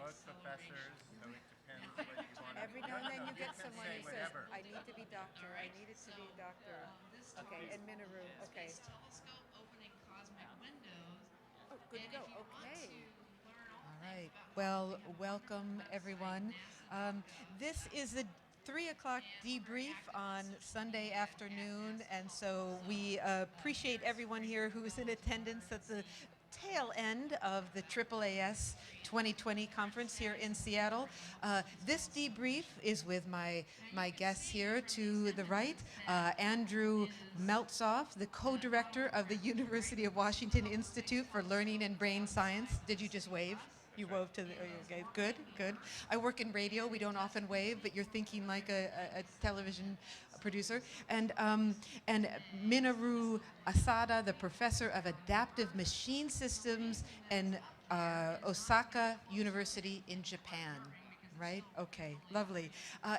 both professors, so it depends what you want to. Every now and then you get can someone say who says, whatever. I need to be doctor, I need it to be doctor. Okay, and Minoru, okay. Oh, good to go. Okay. All right. Well, welcome everyone. Um, this is the 3 o'clock debrief on Sunday afternoon, and so we appreciate everyone here who is in attendance at the tail end of the AAAS 2020 conference here in Seattle. This debrief is with my guests here to the right, Andrew Meltzoff, the co-director of the University of Washington Institute for Learning and Brain Science. Did you just wave? You wove to the, okay, good, good. I work in radio. We don't often wave, but you're thinking like a television producer. And Minoru Asada, the professor of adaptive machine systems in Osaka University in Japan. Right? Okay, lovely.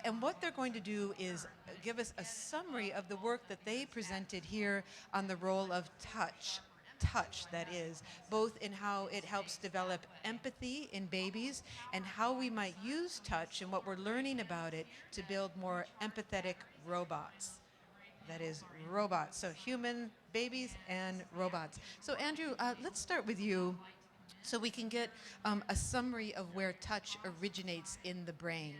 And what they're going to do is give us a summary of the work that they presented here on the role of touch, that is, both in how it helps develop empathy in babies and how we might use touch and what we're learning about it to build more empathetic robots. That is, robots. So human babies and robots. So Andrew, let's start with you so we can get a summary of where touch originates in the brain.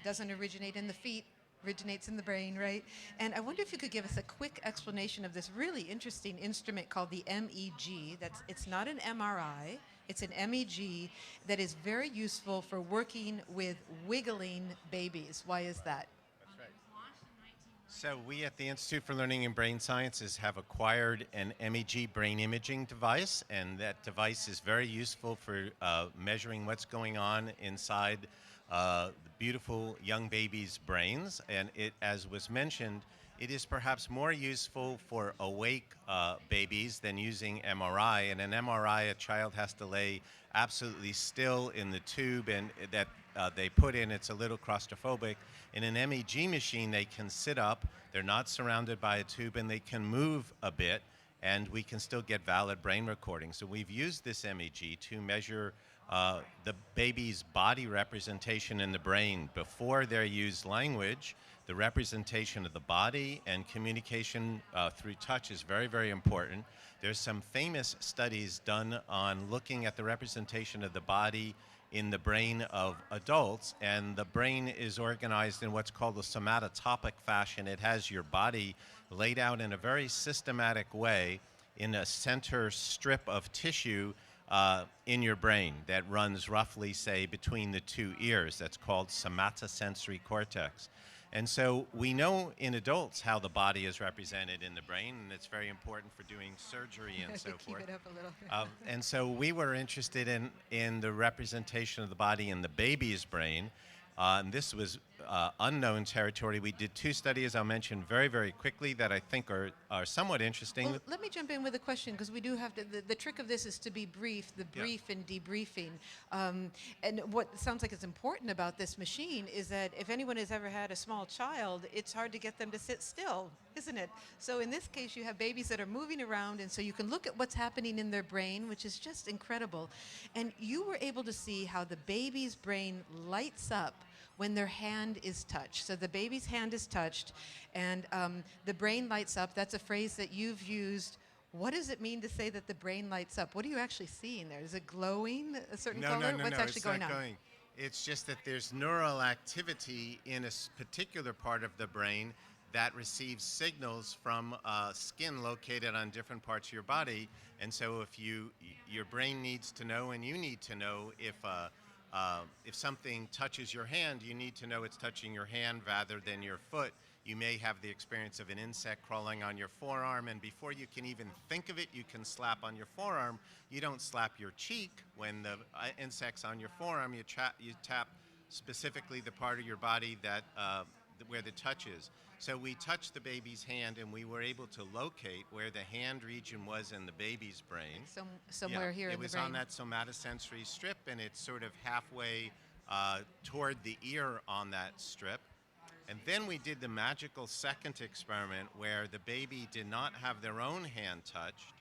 Doesn't originate in the feet, originates in the brain, right? And I wonder if you could give us a quick explanation of this really interesting instrument called the MEG. It's not an MRI, it's an MEG that is very useful for working with wiggling babies. Why is that? That's right. So we at the Institute for Learning and Brain Sciences have acquired an MEG brain imaging device, and that device is very useful for measuring what's going on inside the beautiful young babies' brains. And it, as was mentioned, it is perhaps more useful for awake babies than using MRI. In an MRI, a child has to lay absolutely still in the tube, and that they put in, it's a little claustrophobic. In an MEG machine, they can sit up, they're not surrounded by a tube, and they can move a bit, and we can still get valid brain recordings. So we've used this MEG to measure the baby's body representation in the brain before they use language. The representation of the body and communication through touch is very, very important. There's some famous studies done on looking at the representation of the body in the brain of adults, and the brain is organized in what's called a somatotopic fashion. It has your body laid out in a very systematic way in a center strip of tissue in your brain that runs roughly, say, between the two ears. That's called somatosensory cortex. And so we know in adults how the body is represented in the brain, and it's very important for doing surgery and so forth. Keep it up a little. And so we were interested in the representation of the body in the baby's brain. And this was unknown territory. We did two studies I'll mention very, very quickly that I think are somewhat interesting. Well, let me jump in with a question, because we do have to, the trick of this is to be brief, the brief and debriefing. And what sounds like is important about this machine is that if anyone has ever had a small child, it's hard to get them to sit still, isn't it? So in this case, you have babies that are moving around, and so you can look at what's happening in their brain, which is just incredible. And you were able to see how the baby's brain lights up when their hand is touched. So the baby's hand is touched, and the brain lights up. That's a phrase that you've used. What does it mean to say that the brain lights up? What are you actually seeing there? Is it glowing a certain color? What's actually it's going not on? going. It's just that there's neural activity in a particular part of the brain that receives signals from skin located on different parts of your body. And so if your brain needs to know, and you need to know, if something touches your hand, you need to know it's touching your hand rather than your foot. You may have the experience of an insect crawling on your forearm, and before you can even think of it, you can slap on your forearm. You don't slap your cheek when the insect's on your forearm. You tap specifically the part of your body that where the touch is. So we touched the baby's hand, and we were able to locate where the hand region was in the baby's brain. Somewhere here in the brain. It was on that somatosensory strip, and it's sort of halfway toward the ear on that strip. And then we did the magical second experiment where the baby did not have their own hand touched,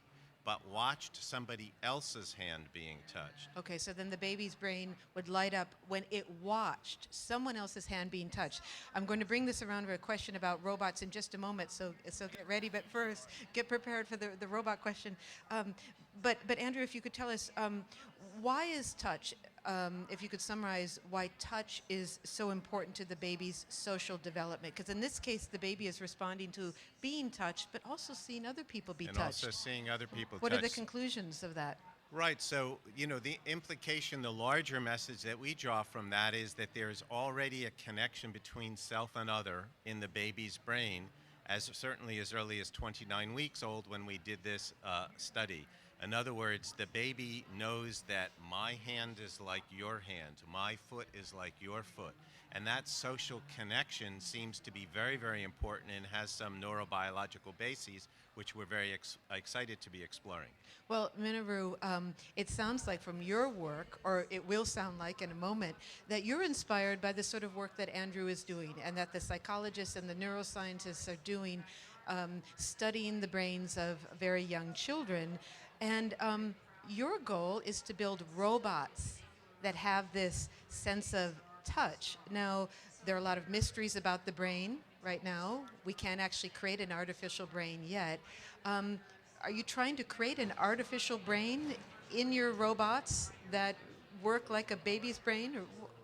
but watched somebody else's hand being touched. Okay, so then the baby's brain would light up when it watched someone else's hand being touched. I'm going to bring this around to a question about robots in just a moment, so get ready. But first, get prepared for the robot question. But Andrew, if you could tell us, why is touch, if you could summarize why touch is so important to the baby's social development? Because in this case, the baby is responding to being touched, but also seeing other people be And touched. also seeing other people What touched. are the conclusions of that? Right. So, the implication, the larger message that we draw from that is that there's already a connection between self and other in the baby's brain, certainly as early as 29 weeks old when we did this study. In other words, the baby knows that my hand is like your hand, my foot is like your foot. And that social connection seems to be very, very important and has some neurobiological bases, which we're very excited to be exploring. Well, Minoru, it sounds like from your work, or it will sound like in a moment, that you're inspired by the sort of work that Andrew is doing and that the psychologists and the neuroscientists are doing, studying the brains of very young children. And your goal is to build robots that have this sense of touch. Now, there are a lot of mysteries about the brain right now. We can't actually create an artificial brain yet. Are you trying to create an artificial brain in your robots that work like a baby's brain? Or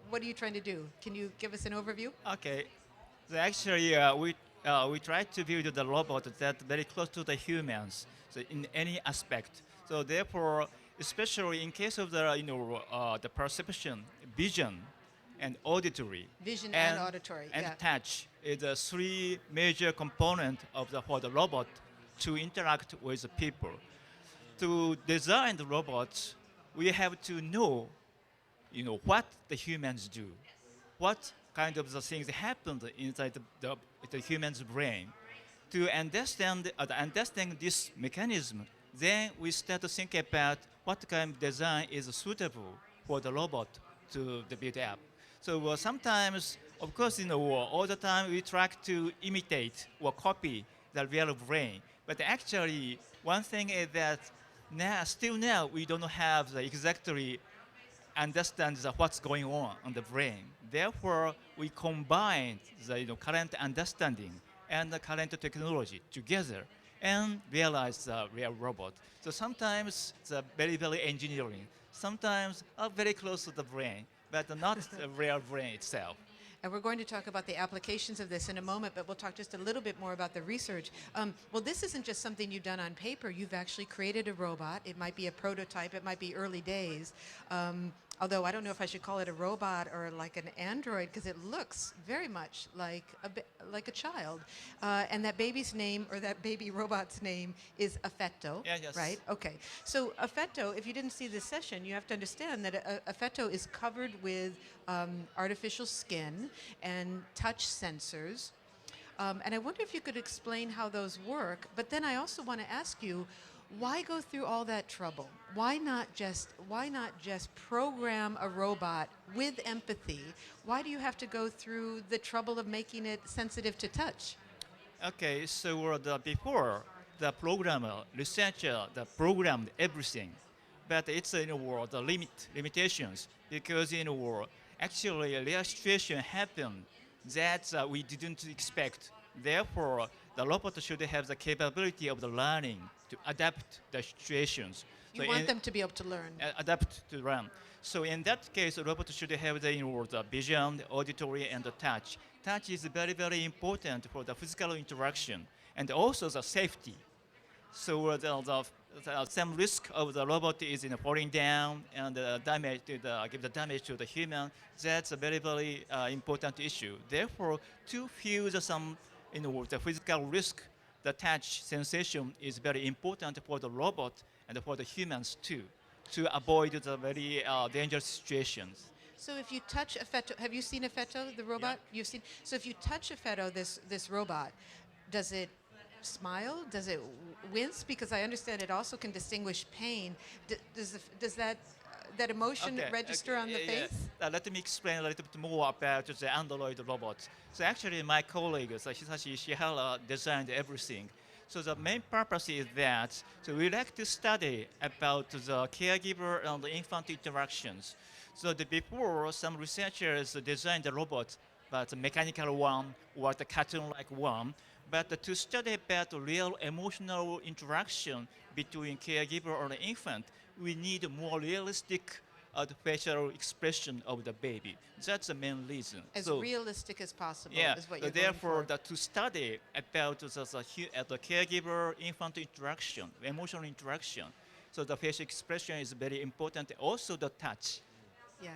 what are you trying to do? Can you give us an overview? Okay. So actually, we try to build the robot that very close to the humans, so in any aspect. So therefore, especially in case of the perception, vision, and auditory, Vision and auditory, and yeah. touch is the three major components of for the robot to interact with the people. To design the robots, we have to know, what the humans do, what kind of the things happen inside the human's brain. To understand this mechanism, then we start to think about what kind of design is suitable for the robot to build up. So sometimes, of course, all the time we try to imitate or copy the real brain. But actually, one thing is that still now we don't have the exactly understand what's going on the brain. Therefore, we combine the current understanding and the current technology together and realize the real robot. So sometimes it's very, very engineering. Sometimes very close to the brain, but not the real brain itself. And we're going to talk about the applications of this in a moment, but we'll talk just a little bit more about the research. Well, this isn't just something you've done on paper. You've actually created a robot. It might be a prototype. It might be early days. Although I don't know if I should call it a robot or like an android, because it looks very much like a child. And that baby's name, or that baby robot's name, is Affetto. Yeah, yes. Right? Okay. So Affetto, if you didn't see this session, you have to understand that Affetto is covered with artificial skin and touch sensors. And I wonder if you could explain how those work. But then I also want to ask you, why go through all that trouble? Why not just program a robot with empathy? Why do you have to go through the trouble of making it sensitive to touch? Okay, so before the programmer, researcher, programmed everything, but it's the limitations because actually a real situation happened that we didn't expect. Therefore, the robot should have the capability of the learning to adapt the situations. You want them to be able to learn. Adapt to run. So in that case, the robot should have the vision, the auditory, and the touch. Touch is very, very important for the physical interaction and also the safety. So some risk of the robot is falling down and give the damage to the human. That's a very, very important issue. Therefore, to fuse some the physical risk, the touch sensation is very important for the robot and for the humans too, to avoid the very dangerous situations. So if you touch Affetto, have you seen Affetto, the robot? Yeah. You've seen. So if you touch Affetto, this robot, does it smile? Does it wince? Because I understand it also can distinguish pain. Does that emotion register on the face? Let me explain a little bit more about the Android robots. So actually, my colleague, so Hisashi Shihara, designed everything. So the main purpose is that so we like to study about the caregiver and the infant interactions. So before some researchers designed the robot, but the mechanical one or the cartoon-like one, but to study about the real emotional interaction between caregiver and the infant, we need more realistic the facial expression of the baby. That's the main reason. As So realistic as possible yeah, is what so you're going therefore, for. to study about the caregiver-infant interaction, emotional interaction, so the facial expression is very important. Also, the touch. Yeah.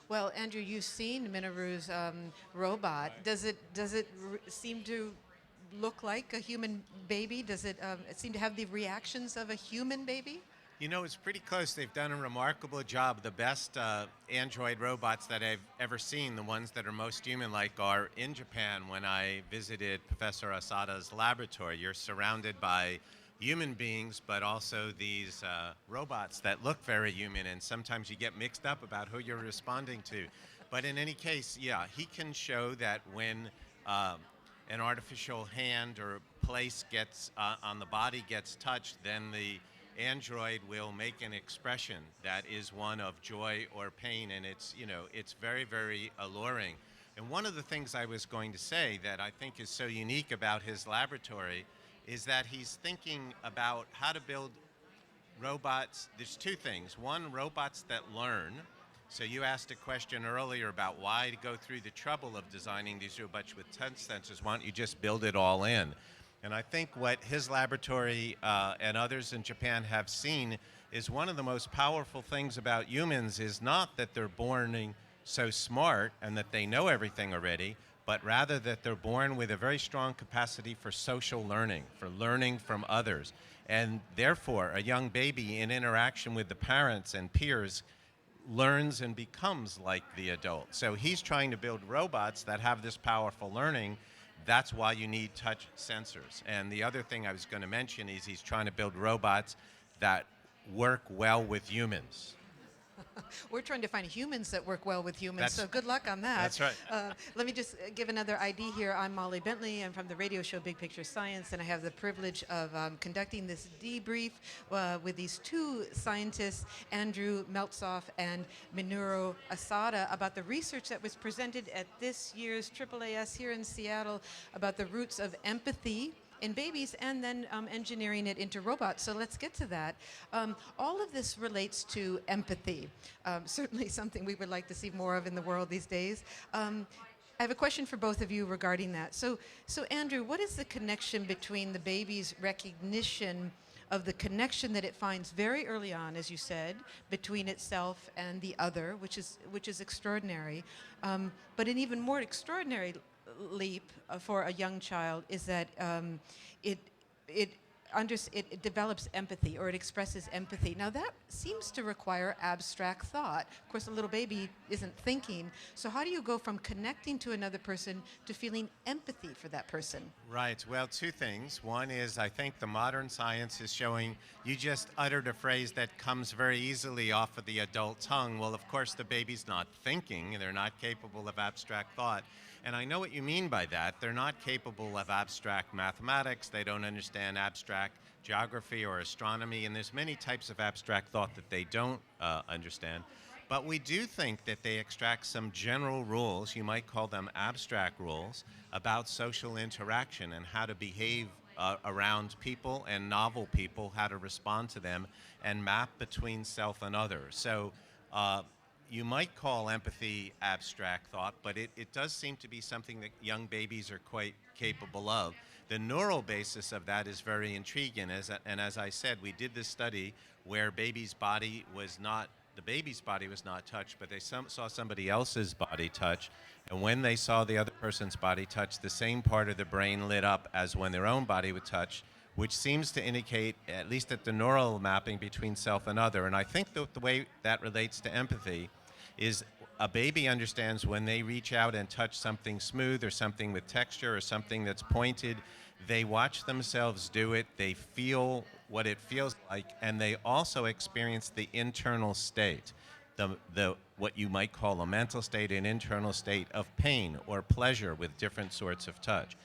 Well, Andrew, you've seen Minoru's robot. Does it seem to look like a human baby? Does it seem to have the reactions of a human baby? You know, it's pretty close. They've done a remarkable job. The best Android robots that I've ever seen, the ones that are most human-like, are in Japan when I visited Professor Asada's laboratory. You're surrounded by human beings, but also these robots that look very human, and sometimes you get mixed up about who you're responding to. But in any case, yeah, he can show that when an artificial hand or place gets on the body gets touched, then the Android will make an expression that is one of joy or pain, and it's very, very alluring. And one of the things I was going to say that I think is so unique about his laboratory is that he's thinking about how to build robots. There's two things. One, robots that learn. So you asked a question earlier about why to go through the trouble of designing these robots with touch sensors. Why don't you just build it all in? And I think what his laboratory and others in Japan have seen is one of the most powerful things about humans is not that they're born so smart and that they know everything already, but rather that they're born with a very strong capacity for social learning, for learning from others. And therefore, a young baby in interaction with the parents and peers learns and becomes like the adult. So he's trying to build robots that have this powerful learning. That's why you need touch sensors. And the other thing I was going to mention is he's trying to build robots that work well with humans. We're trying to find humans that work well with humans, That's- so good luck on that. That's right. Let me just give another ID here. I'm Molly Bentley. I'm from the radio show Big Picture Science, and I have the privilege of conducting this debrief with these two scientists, Andrew Meltzoff and Minoru Asada, about the research that was presented at this year's AAAS here in Seattle about the roots of empathy in babies and then engineering it into robots. So let's get to that. All of this relates to empathy, certainly something we would like to see more of in the world these days. I have a question for both of you regarding that. So Andrew, what is the connection between the baby's recognition of the connection that it finds very early on, as you said, between itself and the other, which is extraordinary, but an even more extraordinary leap for a young child is that it develops empathy, or it expresses empathy. Now that seems to require abstract thought. Of course, a little baby isn't thinking. So how do you go from connecting to another person to feeling empathy for that person? Right. Well, two things. One is I think the modern science is showing you just uttered a phrase that comes very easily off of the adult tongue. Well, of course, the baby's not thinking. They're not capable of abstract thought. And I know what you mean by that. They're not capable of abstract mathematics. They don't understand abstract geography or astronomy. And there's many types of abstract thought that they don't understand. But we do think that they extract some general rules, you might call them abstract rules, about social interaction and how to behave around people and novel people, how to respond to them, and map between self and other. So you might call empathy abstract thought, but it does seem to be something that young babies are quite capable of. The neural basis of that is very intriguing, and as I said, we did this study where the baby's body was not touched, but they saw somebody else's body touch, and when they saw the other person's body touch, the same part of the brain lit up as when their own body would touch, which seems to indicate, at least at the neural mapping between self and other. And I think that the way that relates to empathy is a baby understands when they reach out and touch something smooth or something with texture or something that's pointed, they watch themselves do it, they feel what it feels like, and they also experience the internal state, the what you might call a mental state, an internal state of pain or pleasure with different sorts of touch.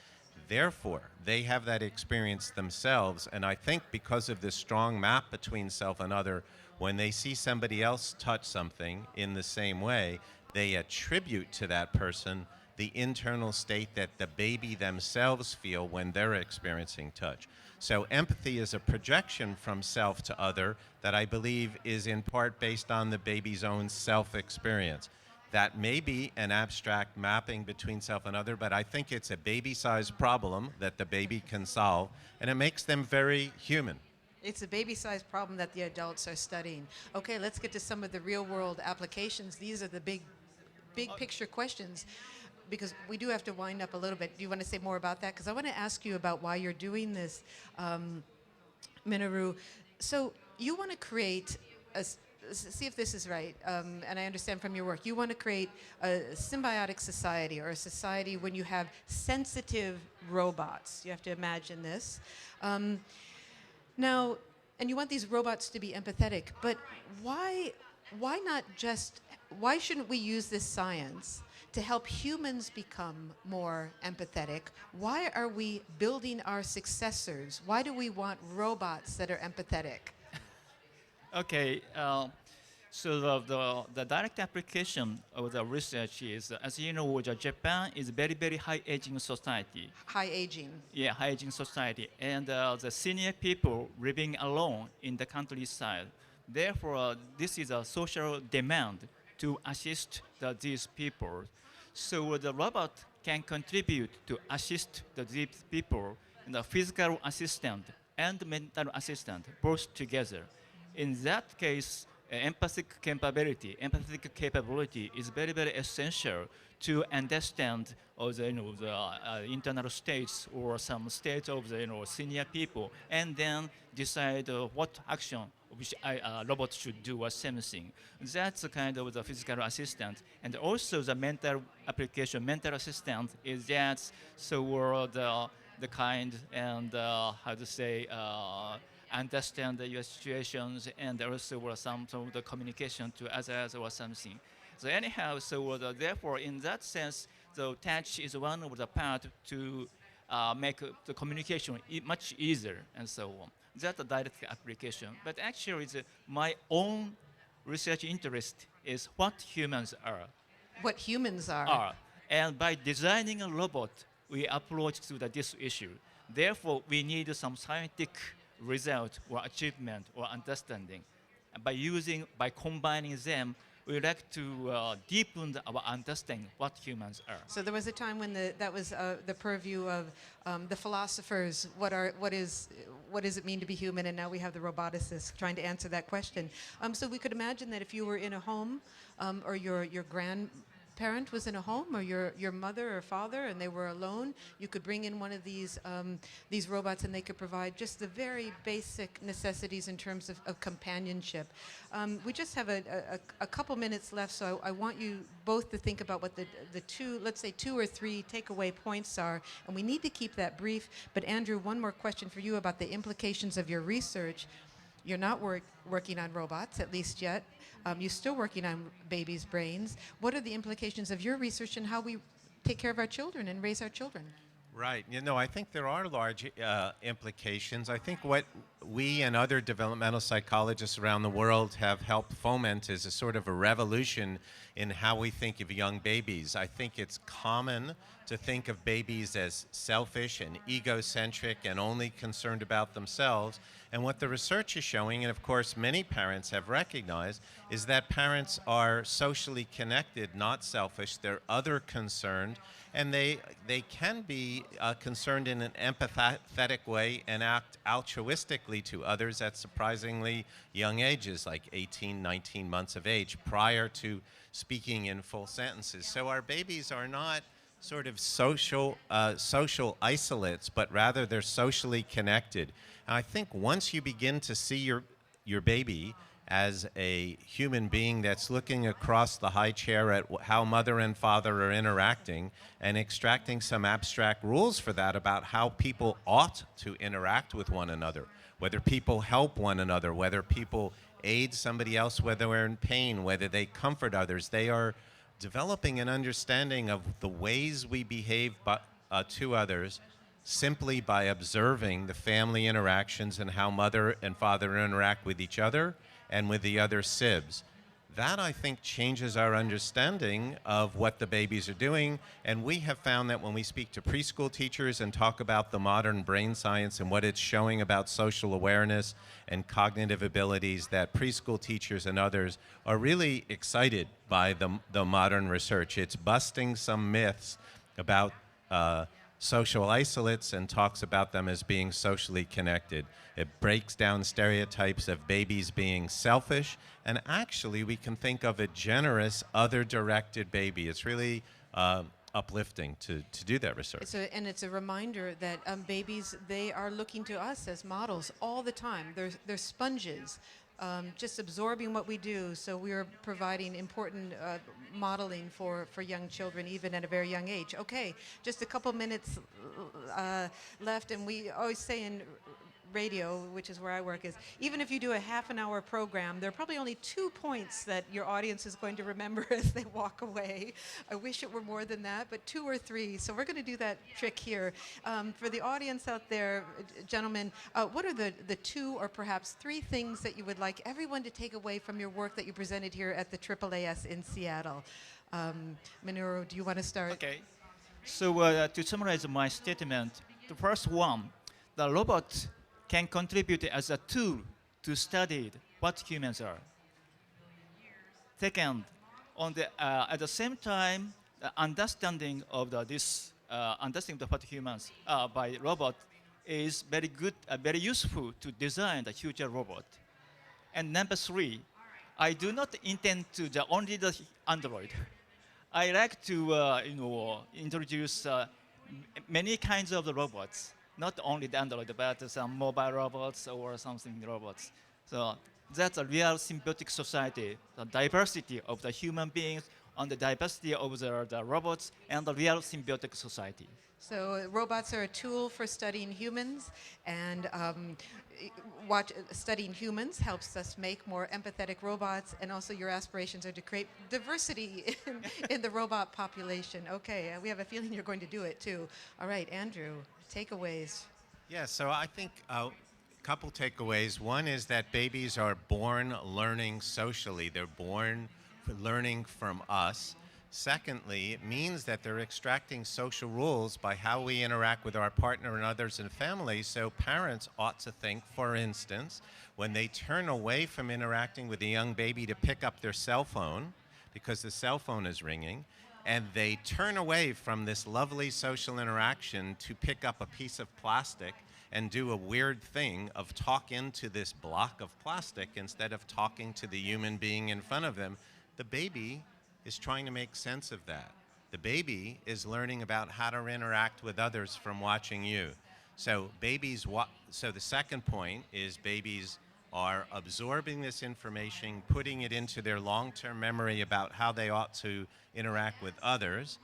Therefore, they have that experience themselves. And I think because of this strong map between self and other, when they see somebody else touch something in the same way, they attribute to that person the internal state that the baby themselves feel when they're experiencing touch. So empathy is a projection from self to other that I believe is in part based on the baby's own self-experience. That may be an abstract mapping between self and other, but I think it's a baby-sized problem that the baby can solve, and it makes them very human. It's a baby-sized problem that the adults are studying. Okay, let's get to some of the real-world applications. These are the big picture questions, because we do have to wind up a little bit. Do you want to say more about that? Because I want to ask you about why you're doing this, Minoru. So you want to create see if this is right, and I understand from your work, you want to create a symbiotic society, or a society when you have sensitive robots. You have to imagine this. Now, and you want these robots to be empathetic, but why shouldn't we use this science to help humans become more empathetic? Why are we building our successors? Why do we want robots that are empathetic? Okay, so the direct application of the research is, as you know, Japan is very, very high aging society. High aging. Yeah, high aging society, and the senior people living alone in the countryside. Therefore, this is a social demand to assist these people. So the robot can contribute to assist these people, the physical assistant and mental assistant, both together. In that case, empathic capability is very, very essential to understand the internal states or some states of the senior people, and then decide what action which robot should do or something. That's the kind of the physical assistant, and also the mental application. Mental assistant is that so the kind and how to say. Understand your situations, and also some of the communication to others or something. So anyhow, so therefore, in that sense, the touch is one of the part to make the communication much easier and so on. That's a direct application. But actually, my own research interest is what humans are. What humans are. And by designing a robot, we approach to this issue. Therefore, we need some scientific result or achievement or understanding. And by combining them, we like to deepen our understanding what humans are. So there was a time when that was the purview of the philosophers. What does it mean to be human? And now we have the roboticists trying to answer that question. So we could imagine that if you were in a home, or your grandparent was in a home, or your mother or father, and they were alone, you could bring in one of these robots, and they could provide just the very basic necessities in terms of companionship. We just have a couple minutes left, so I want you both to think about what the two, let's say 2 or 3 takeaway points are, and we need to keep that brief. But Andrew, one more question for you about the implications of your research. You're not working on robots, at least yet. You're still working on babies' brains. What are the implications of your research and how we take care of our children and raise our children? Right. I think there are large implications. I think what we and other developmental psychologists around the world have helped foment is a sort of a revolution in how we think of young babies. I think it's common to think of babies as selfish and egocentric and only concerned about themselves. And what the research is showing, and of course many parents have recognized, is that parents are socially connected, not selfish. They're other concerned, and they can be concerned in an empathetic way and act altruistically to others at surprisingly young ages, like 18, 19 months of age, prior to speaking in full sentences. So our babies are not sort of social isolates, but rather they're socially connected. And I think once you begin to see your baby as a human being that's looking across the high chair at how mother and father are interacting and extracting some abstract rules for that about how people ought to interact with one another, whether people help one another, whether people aid somebody else, whether they're in pain, whether they comfort others, they are developing an understanding of the ways we behave to others simply by observing the family interactions and how mother and father interact with each other and with the other sibs. That, I think, changes our understanding of what the babies are doing. And we have found that when we speak to preschool teachers and talk about the modern brain science and what it's showing about social awareness and cognitive abilities, that preschool teachers and others are really excited by the modern research. It's busting some myths about social isolates and talks about them as being socially connected. It breaks down stereotypes of babies being selfish, and actually we can think of a generous, other-directed baby. It's really uplifting to do that research. And it's a reminder that babies, they are looking to us as models all the time. They're sponges, just absorbing what we do. So we are providing important modeling for young children, even at a very young age. Okay, just a couple minutes left, and we always say in radio, which is where I work, is even if you do a half an hour program, there are probably only 2 points that your audience is going to remember as they walk away. I wish it were more than that, but 2 or 3. So we're going to do that trick here. For the audience out there, gentlemen, what are the 2 or perhaps 3 things that you would like everyone to take away from your work that you presented here at the AAAS in Seattle? Minoru, do you want to start? Okay. So to summarize my statement, the first one, the robot can contribute as a tool to study what humans are. Second, at the same time, the understanding of understanding of what humans are by robot is very good, very useful to design the future robot. And number 3, I do not intend to only the Android. I like to introduce many kinds of the robots, not only the Android, but some mobile robots or something robots. So that's a real symbiotic society, the diversity of the human beings and the diversity of the robots and the real symbiotic society. So robots are a tool for studying humans, and studying humans helps us make more empathetic robots, and also your aspirations are to create diversity in the robot population. Okay, we have a feeling you're going to do it too. All right, Andrew, takeaways. Yeah, so I think a couple takeaways. One is that babies are born learning socially. They're born learning from us. Secondly, it means that they're extracting social rules by how we interact with our partner and others in family. So parents ought to think, for instance, when they turn away from interacting with a young baby to pick up their cell phone, because the cell phone is ringing, and they turn away from this lovely social interaction to pick up a piece of plastic and do a weird thing of talk into this block of plastic instead of talking to the human being in front of them, the baby is trying to make sense of that. The baby is learning about how to interact with others from watching you. So so the second point is babies are absorbing this information, putting it into their long-term memory about how they ought to interact with others.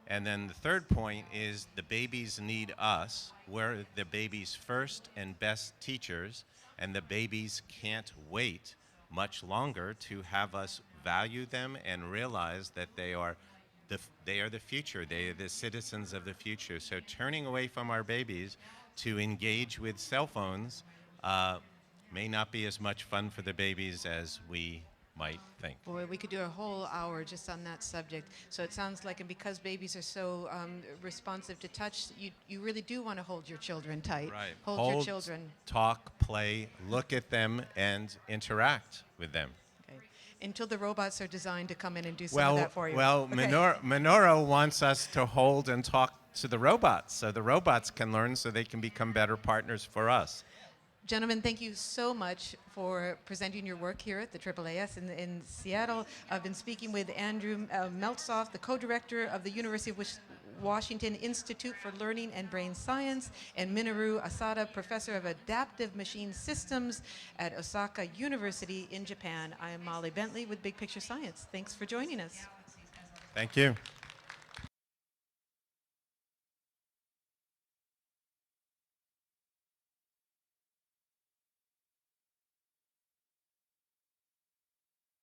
And then the third point is the babies need us. We're the baby's first and best teachers, and the babies can't wait much longer to have us value them and realize that they are the future. They are the citizens of the future. So turning away from our babies to engage with cell phones may not be as much fun for the babies as we might think. Boy, we could do a whole hour just on that subject. So it sounds like, and because babies are so responsive to touch, you really do want to hold your children tight. Right. Hold your children. Talk, play, look at them, and interact with them. Okay. Until the robots are designed to come in and do some of that for you. Well, Okay. Minoru wants us to hold and talk to the robots, so the robots can learn so they can become better partners for us. Gentlemen, thank you so much for presenting your work here at the AAAS in Seattle. I've been speaking with Andrew Meltzoff, the co-director of the University of Washington Institute for Learning and Brain Science, and Minoru Asada, professor of adaptive machine systems at Osaka University in Japan. I am Molly Bentley with Big Picture Science. Thanks for joining us. Thank you.